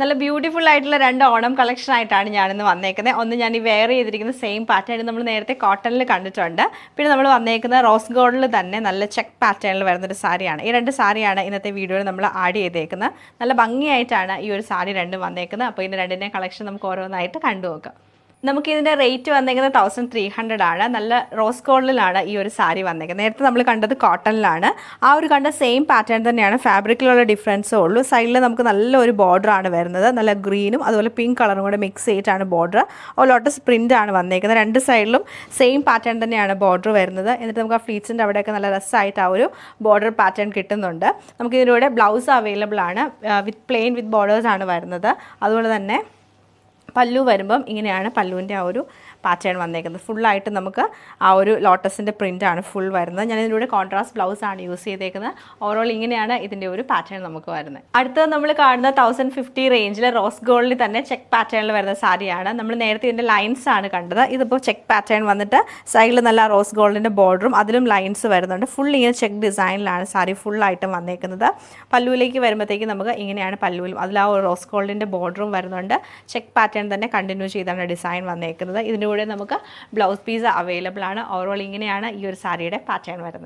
നല്ല ബ്യൂട്ടിഫുൾ ആയിട്ടുള്ള രണ്ട് ഓണം കളക്ഷൻ ആയിട്ടാണ് ഞാനിന്ന് വന്നേക്കുന്നത്. ഒന്ന് ഞാൻ ഈ വെയർ ചെയ്തിരിക്കുന്ന സെയിം പാറ്റേൺ നമ്മൾ നേരത്തെ കോട്ടണിൽ കണ്ടിട്ടുണ്ട്. പിന്നെ നമ്മൾ വന്നേക്കുന്ന റോസ് ഗോൾഡിൽ തന്നെ നല്ല ചെക്ക് പാറ്റേണിൽ വരുന്നൊരു സാരിയാണ്. ഈ രണ്ട് സാരിയാണ് ഇന്നത്തെ വീഡിയോയിൽ നമ്മൾ ആഡ് ചെയ്തേക്കുന്നത്. നല്ല ഭംഗിയായിട്ടാണ് ഈ ഒരു സാരി രണ്ടും വന്നേക്കുന്നത്. അപ്പോൾ ഇതിൻ്റെ രണ്ടിൻ്റെ കളക്ഷൻ നമുക്ക് ഓരോന്നായിട്ട് കണ്ടു നോക്കാം. നമുക്കിതിൻ്റെ റേറ്റ് വന്നേക്കുന്നത് 1300 ആണ്. നല്ല റോസ് ഗോൾഡിലാണ് ഈ ഒരു സാരി വന്നേക്കുന്നത്. നേരത്തെ നമ്മൾ കണ്ടത് കോട്ടണിലാണ്. ആ ഒരു കണ്ട സെയിം പാറ്റേൺ തന്നെയാണ്, ഫാബ്രിക്കിലുള്ള ഡിഫറൻസേ ഉള്ളൂ. സൈഡിൽ നമുക്ക് നല്ലൊരു ബോർഡറാണ് വരുന്നത്. നല്ല ഗ്രീനും അതുപോലെ പിങ്ക് കളറും കൂടെ മിക്സ് ചെയ്തിട്ടാണ് ബോർഡർ. ഒരു ലോട്ടസ് പ്രിൻ്റ് ആണ് വന്നേക്കുന്നത്. രണ്ട് സൈഡിലും സെയിം പാറ്റേൺ തന്നെയാണ് ബോർഡർ വരുന്നത്. എന്നിട്ട് നമുക്ക് ആ ഫ്ലീറ്റ്സിൻ്റെ അവിടെയൊക്കെ നല്ല രസമായിട്ട് ആ ഒരു ബോർഡർ പാറ്റേൺ കിട്ടുന്നുണ്ട്. നമുക്കിതിലൂടെ ബ്ലൗസ് അവൈലബിൾ ആണ്. വിത്ത് പ്ലെയിൻ വിത്ത് ബോർഡേഴ്സ് ആണ് വരുന്നത്. അതുപോലെ തന്നെ പല്ലു വരുമ്പം ഇങ്ങനെയാണ് പല്ലുവിൻ്റെ ആ ഒരു പാറ്റേൺ വന്നേക്കുന്നത്. ഫുള്ളായിട്ട് നമുക്ക് ആ ഒരു ലോട്ടസിൻ്റെ പ്രിൻ്റാണ് ഫുൾ വരുന്നത്. ഞാൻ ഇതിലൂടെ കോൺട്രാസ്റ്റ് ബ്ലൗസാണ് യൂസ് ചെയ്തേക്കുന്നത്. ഓവറോൾ ഇങ്ങനെയാണ് ഇതിൻ്റെ ഒരു പാറ്റേൺ നമുക്ക് വരുന്നത്. അടുത്തത് നമ്മൾ കാണുന്ന 1050 റേഞ്ചിൽ റോസ് ഗോൾഡിൽ തന്നെ ചെക്ക് പാറ്റേണിൽ വരുന്ന സാരിയാണ്. നമ്മൾ നേരത്തെ ഇതിൻ്റെ ലൈൻസ് ആണ് കണ്ടത്. ഇതിപ്പോൾ ചെക്ക് പാറ്റേൺ വന്നിട്ട് സൈഡിൽ നല്ല റോസ് ഗോൾഡിൻ്റെ ബോർഡറും അതിലും ലൈൻസ് വരുന്നുണ്ട്. ഫുൾ ഇങ്ങനെ ചെക്ക് ഡിസൈനിലാണ് സാരി ഫുള്ളായിട്ടും വന്നേക്കുന്നത്. പല്ലുവിലേക്ക് വരുമ്പോഴത്തേക്ക് നമുക്ക് ഇങ്ങനെയാണ് പല്ലുവിലും അതിൽ ആ ഒരു റോസ് ഗോൾഡിൻ്റെ ബോർഡറും വരുന്നുണ്ട്. ചെക്ക് പാറ്റേൺ തന്നെ കണ്ടിന്യൂ ചെയ്താണ് ഡിസൈൻ വന്നേക്കുന്നത്. ഇതിൻ്റെ കൂടെ നമുക്ക് ബ്ലൗസ് പീസ് അവൈലബിൾ ആണ്. ഓവറോൾ ഇങ്ങനെയാണ് ഈ ഒരു സാരിയുടെ പാറ്റേൺ വരുന്നത്.